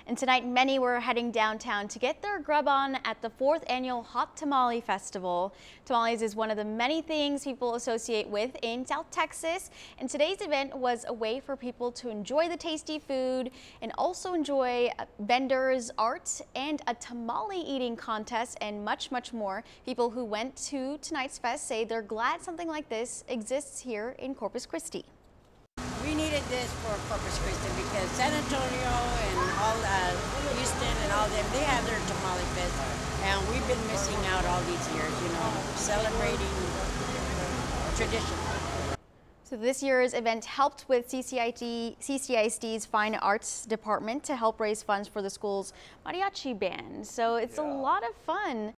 And tonight, many were heading downtown to get their grub on at the 4th annual Hot Tamale Festival. Tamales is one of the many things people associate with in South Texas. And today's event was a way for people to enjoy the tasty food and also enjoy vendors, art, and a tamale eating contest and much, much more. People who went to tonight's fest say they're glad something like this exists here in Corpus Christi. We needed this for Corpus Christi because San Antonio and all Houston and all them, they have their tamale fest, and we've been missing out all these years, you know, celebrating tradition. So this year's event helped with CCISD's Fine Arts Department to help raise funds for the school's mariachi band. So it's a lot of fun.